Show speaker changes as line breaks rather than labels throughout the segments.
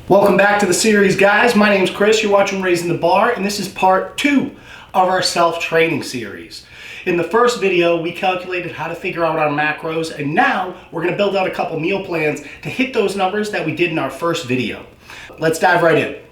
Welcome back to the series, guys. My name's Chris. You're watching Raising the Bar, and this is part 2 of our self-training series. In the first video, we calculated how to figure out our macros, and now we're going to build out a couple meal plans to hit those numbers that we did in our first video. Let's dive right in.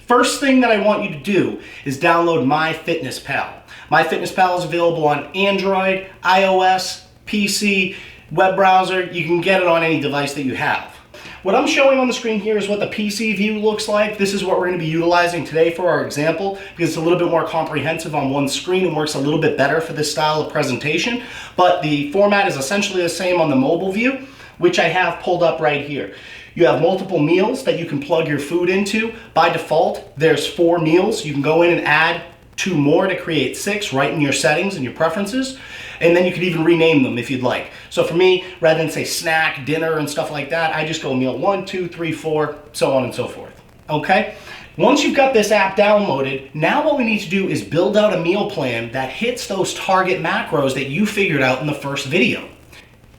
First thing that I want you to do is download MyFitnessPal. MyFitnessPal is available on Android, iOS, PC, web browser. You can get it on any device that you have. What I'm showing on the screen here is what the PC view looks like. This is what we're going to be utilizing today for our example because it's a little bit more comprehensive on one screen and works a little bit better for this style of presentation. But the format is essentially the same on the mobile view, which I have pulled up right here. You have multiple meals that you can plug your food into. By default, there's 4 meals. You can go in and add 2 more to create 6 right in your settings and your preferences. And then you could even rename them if you'd like. So for me, rather than say snack, dinner, and stuff like that, I just go meal 1, 2, 3, 4, so on and so forth. Okay? Once you've got this app downloaded, now what we need to do is build out a meal plan that hits those target macros that you figured out in the first video.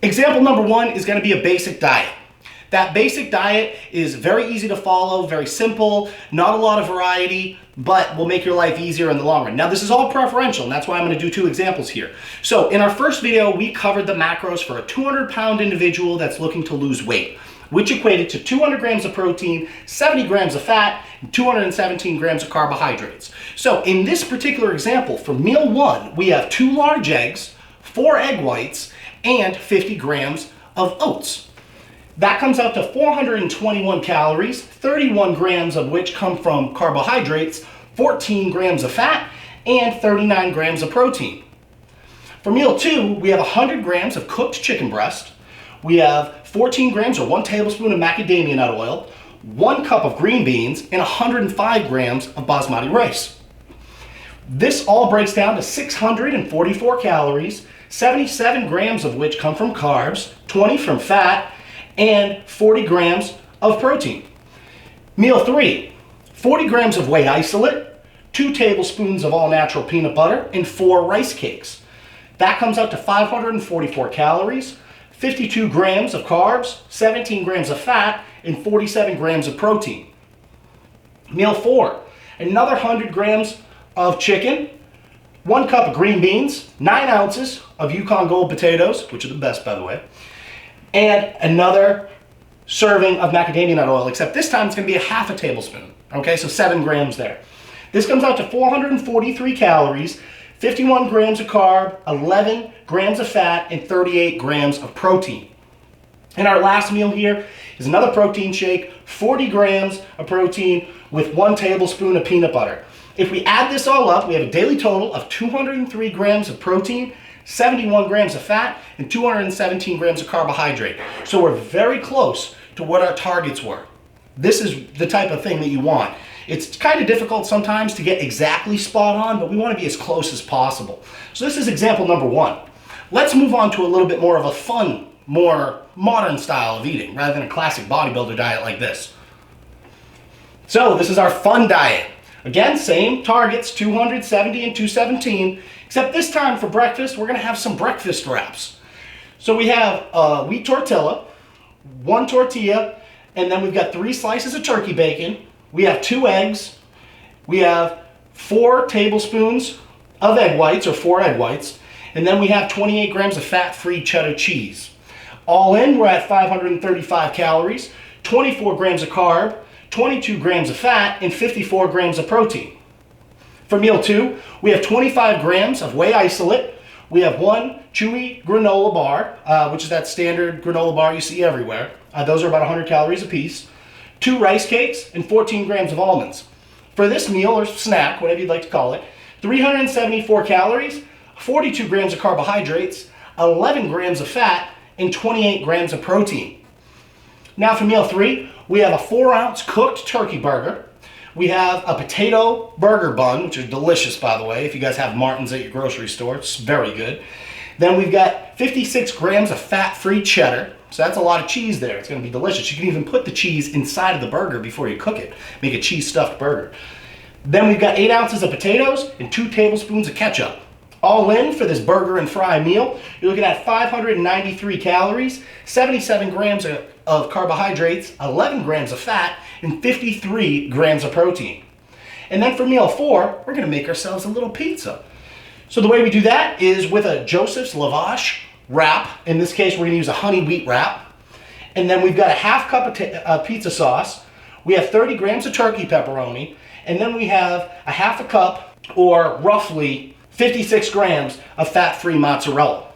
Example number 1 is going to be a basic diet. That basic diet is very easy to follow, very simple, not a lot of variety, but will make your life easier in the long run. Now, this is all preferential, and that's why I'm going to do 2 examples here. So in our first video, we covered the macros for a 200-pound individual that's looking to lose weight, which equated to 200 grams of protein, 70 grams of fat, and 217 grams of carbohydrates. So in this particular example, for meal 1, we have 2 large eggs, 4 egg whites, and 50 grams of oats. That comes out to 421 calories, 31 grams of which come from carbohydrates, 14 grams of fat, and 39 grams of protein. For meal 2, we have 100 grams of cooked chicken breast. We have 14 grams or 1 tablespoon of macadamia nut oil, 1 cup of green beans, and 105 grams of basmati rice. This all breaks down to 644 calories, 77 grams of which come from carbs, 20 from fat, and 40 grams of protein. Meal 3, 40 grams of whey isolate, 2 tablespoons of all-natural peanut butter, and 4 rice cakes. That comes out to 544 calories, 52 grams of carbs, 17 grams of fat, and 47 grams of protein. Meal 4, another 100 grams of chicken, 1 cup of green beans, 9 ounces of Yukon Gold potatoes, which are the best, by the way, and another serving of macadamia nut oil, except this time it's going to be a half a tablespoon. Okay, so 7 grams there. This comes out to 443 calories, 51 grams of carb, 11 grams of fat, and 38 grams of protein. And our last meal here is another protein shake, 40 grams of protein with 1 tablespoon of peanut butter. If we add this all up, we have a daily total of 203 grams of protein, 71 grams of fat, and 217 grams of carbohydrate. So we're very close to what our targets were. This is the type of thing that you want. It's kind of difficult sometimes to get exactly spot on, but we want to be as close as possible. So this is example number 1. Let's move on to a little bit more of a fun, more modern style of eating, rather than a classic bodybuilder diet like this. So this is our fun diet. Again, same targets, 270 and 217, except this time for breakfast, we're going to have some breakfast wraps. So we have a wheat tortilla, 1 tortilla, and then we've got 3 slices of turkey bacon. We have 2 eggs. We have 4 tablespoons of egg whites, or 4 egg whites, and then we have 28 grams of fat-free cheddar cheese. All in, we're at 535 calories, 24 grams of carb, 22 grams of fat, and 54 grams of protein. For meal 2, we have 25 grams of whey isolate. We have 1 chewy granola bar, which is that standard granola bar you see everywhere. Those are about 100 calories apiece. 2 rice cakes and 14 grams of almonds. For this meal, or snack, whatever you'd like to call it, 374 calories, 42 grams of carbohydrates, 11 grams of fat, and 28 grams of protein. Now for meal 3, we have a 4-ounce cooked turkey burger. We have a potato burger bun, which is delicious, by the way. If you guys have Martin's at your grocery store, it's very good. Then we've got 56 grams of fat-free cheddar. So that's a lot of cheese there. It's going to be delicious. You can even put the cheese inside of the burger before you cook it. Make a cheese-stuffed burger. Then we've got 8 ounces of potatoes and 2 tablespoons of ketchup. All in for this burger and fry meal, you're looking at 593 calories, 77 grams of carbohydrates, 11 grams of fat, and 53 grams of protein. And then for meal 4, we're going to make ourselves a little pizza. So the way we do that is with a Joseph's Lavash wrap. In this case, we're going to use a honey wheat wrap. And then we've got a half cup of pizza sauce. We have 30 grams of turkey pepperoni. And then we have a half a cup, or roughly 56 grams of fat-free mozzarella,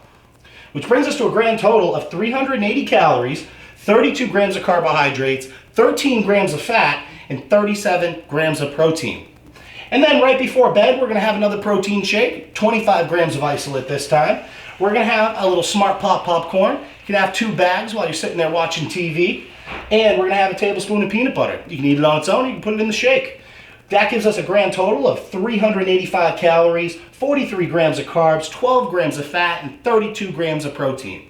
which brings us to a grand total of 380 calories, 32 grams of carbohydrates, 13 grams of fat, and 37 grams of protein. And then right before bed, we're going to have another protein shake, 25 grams of isolate this time. We're going to have a little Smart Pop popcorn. You can have 2 bags while you're sitting there watching TV. And we're going to have a tablespoon of peanut butter. You can eat it on its own, or you can put it in the shake. That gives us a grand total of 385 calories, 43 grams of carbs, 12 grams of fat, and 32 grams of protein.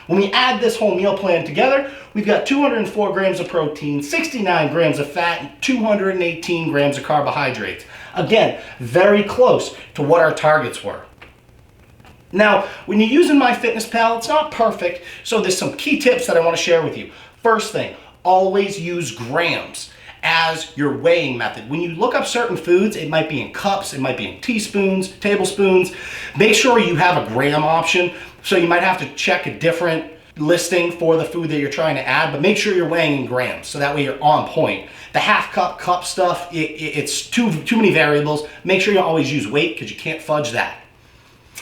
When we add this whole meal plan together, we've got 204 grams of protein, 69 grams of fat, and 218 grams of carbohydrates. Again, very close to what our targets were. Now, when you're using MyFitnessPal, it's not perfect, so there's some key tips that I want to share with you. First thing, always use grams as your weighing method. When you look up certain foods, it might be in cups, it might be in teaspoons, tablespoons. Make sure you have a gram option. So you might have to check a different listing for the food that you're trying to add, but make sure you're weighing in grams so that way you're on point. The half cup stuff, it's too many variables. Make sure you always use weight because you can't fudge that.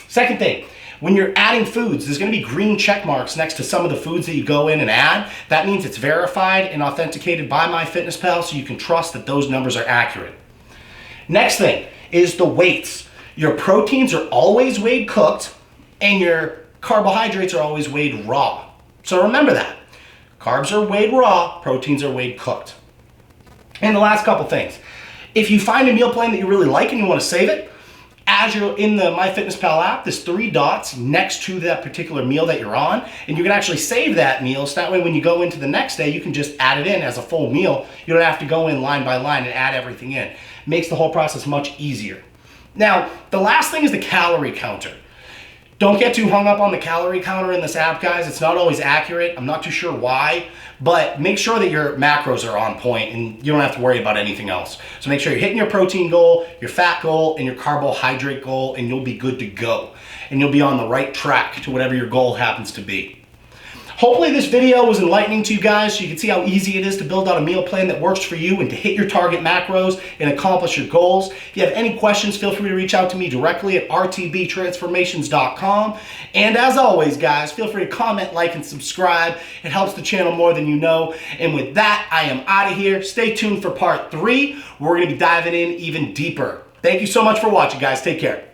Second thing, when you're adding foods, there's going to be green check marks next to some of the foods that you go in and add. That means it's verified and authenticated by MyFitnessPal, so you can trust that those numbers are accurate. Next thing is the weights. Your proteins are always weighed cooked, and your carbohydrates are always weighed raw. So remember that. Carbs are weighed raw, proteins are weighed cooked. And the last couple things. If you find a meal plan that you really like and you want to save it, as you're in the MyFitnessPal app, there's 3 dots next to that particular meal that you're on, and you can actually save that meal, so that way when you go into the next day, you can just add it in as a full meal. You don't have to go in line by line and add everything in. It makes the whole process much easier. Now, the last thing is the calorie counter. Don't get too hung up on the calorie counter in this app, guys. It's not always accurate. I'm not too sure why, but make sure that your macros are on point and you don't have to worry about anything else. So make sure you're hitting your protein goal, your fat goal, and your carbohydrate goal, and you'll be good to go. And you'll be on the right track to whatever your goal happens to be. Hopefully this video was enlightening to you guys so you can see how easy it is to build out a meal plan that works for you and to hit your target macros and accomplish your goals. If you have any questions, feel free to reach out to me directly at RTBTransformations.com. And as always, guys, feel free to comment, like, and subscribe. It helps the channel more than you know. And with that, I am out of here. Stay tuned for part 3. We're going to be diving in even deeper. Thank you so much for watching, guys. Take care.